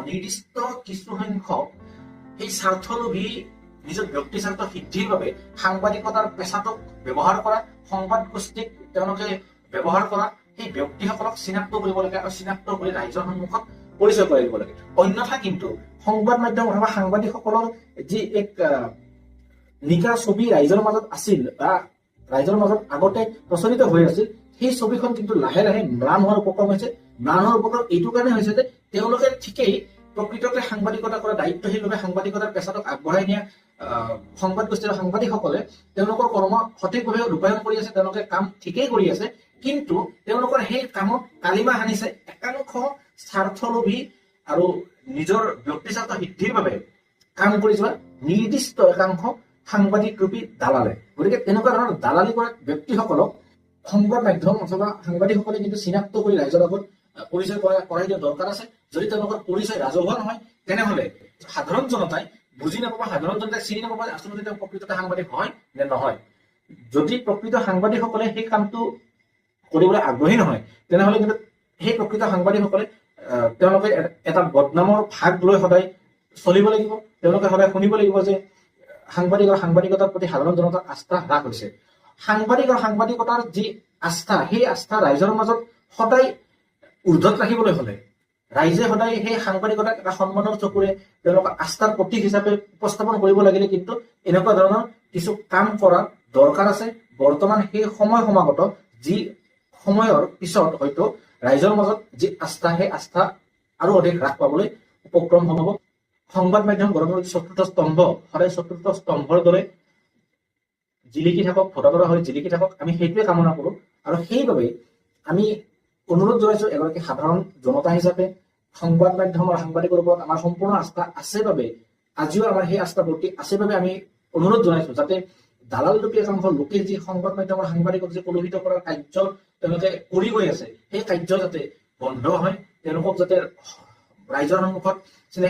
নিৰ্দিষ্ট কিছুসংখ্যক এই স্বাৰ্থলোভী নিজৰ ব্যক্তি স্বাৰ্থ সিদ্ধিৰ বাবে সাংবাদিকতাৰ পেছাটোক ব্যৱহাৰ কৰা, সংবাদ গোষ্ঠীক তেওঁলোকে ব্যৱহাৰ কৰা সেই ব্যক্তিসকলক চিনাক্ত কৰিব লাগে আৰু চিনাক্ত কৰি ৰাইজৰ সন্মুখত পৰিচয় কৰাই দিব লাগে। অন্যথা কিন্তু সংবাদ মাধ্যম অথবা সাংবাদিকসকলৰ যি এক নিকা ছবি ৰাইজৰ মাজত আছিল বা ৰাইজৰ মাজত আগতে প্ৰচলিত হৈ আছিল, সেই ছবিখন কিন্তু লাহে লাহে ম্লান হোৱাৰ উপক্ৰম হৈছে। ম্লান হোৱাৰ উপক্ৰম এইটো কাৰণে হৈছে যে তেওঁলোকে ঠিকেই প্ৰকৃততে সাংবাদিকতা কৰা দায়িত্বশীলভাৱে সাংবাদিকতাৰ পেছাটোক আগবঢ়াই নিয়া সংবাদ গোষ্ঠীৰ সাংবাদিকসকলে তেওঁলোকৰ কৰ্ম সঠিকভাৱে ৰূপায়ণ কৰি আছে, তেওঁলোকে কাম ঠিকেই কৰি আছে, কিন্তু তেওঁলোকৰ সেই কামত কালিমা সানিছে একাংশ স্বাৰ্থলোভী আৰু নিজৰ ব্যক্তি স্বাৰ্থ সিদ্ধিৰ বাবে কাম কৰি যোৱা নিৰ্দিষ্ট একাংশ সাংবাদিক ৰূপী দালালে। গতিকে তেনেকুৱা ধৰণৰ দালালি কৰা ব্যক্তিসকলক সংবাদ মাধ্যম অথবা সাংবাদিকসকলে কিন্তু চিনাক্ত কৰি ৰাইজৰ আগত পৰিচয় কৰাই দিয়া দৰকাৰ আছে। যদি তেওঁলোকৰ পৰিচয় ৰাজহুৱা নহয়, তেনেহলে সাধাৰণ জনতাই বুজি নাপাব, সাধাৰণ জনতাই চিনি নাপাব আচলতে তেওঁ প্ৰকৃততে সাংবাদিক হয় নে নহয়। যদি প্ৰকৃত সাংবাদিকসকলে সেই কামটো কৰিবলৈ আগ্ৰহী নহয়, তেনেহলে কিন্তু সেই প্ৰকৃত সাংবাদিকসকলে তেওঁলোকে এটা বদনামৰ ভাগ লৈ সদায় চলিব লাগিব। তেওঁলোকে সদায় শুনিব লাগিব যে সাংবাদিক আৰু সাংবাদিকতাৰ প্ৰতি সাধাৰণ জনতাৰ আস্থা হ্ৰাস হৈছে। সাংবাদিক আৰু সাংবাদিকতাৰ যি আস্থা, সেই আস্থা ৰাইজৰ মাজত সদায় ঊৰ্ধত ৰাখিবলৈ হলে ৰাইজে সদায় সেই সাংবাদিকতাক এটা সন্মানৰ চকুৰে তেওঁলোকৰ আস্থাৰ প্ৰতীক হিচাপে উপস্থাপন কৰিব লাগিলে কিন্তু এনেকুৱা ধৰণৰ কিছু কাম কৰাৰ দৰকাৰ আছে। বৰ্তমান সেই সময় সমাগত, যি সময়ৰ পিছত হয়তো ৰাইজৰ মাজত যি আস্থা, সেই আস্থা আৰু অধিক হ্ৰাস পাবলৈ উপক্ৰম হব। সংবাদ মাধ্যম গণতন্ত্ৰৰ চতুৰ্থ স্তম্ভ সদায় চতুৰ্থ স্তম্ভৰ দৰে জিলিকি থাকক, ভোটাতৰা হৈ জিলিকি থাকক, আমি সেইটোৱে কামনা কৰো। আৰু সেইবাবে আমি অনুৰোধ জনাইছো এগৰাকী সাধাৰণ জনতা হিচাপে সংবাদ মাধ্যম আৰু সাংবাদিকৰ ওপৰত আমাৰ সম্পূৰ্ণ আস্থা আছে বাবে, আজিও আমাৰ সেই আস্থা প্ৰতি আছে বাবে আমি অনুৰোধ জনাইছো যাতে দালাল ৰূপী একাংশ লোকে যি সংবাদ মাধ্যম আৰু সাংবাদিকক যে কলুষিত কৰাৰ কাৰ্য তেওঁলোকে কৰি গৈ আছে, সেই কাৰ্য যাতে বন্ধ হয়, তেওঁলোকক যাতে ৰাইজৰ সন্মুখত চিনাকি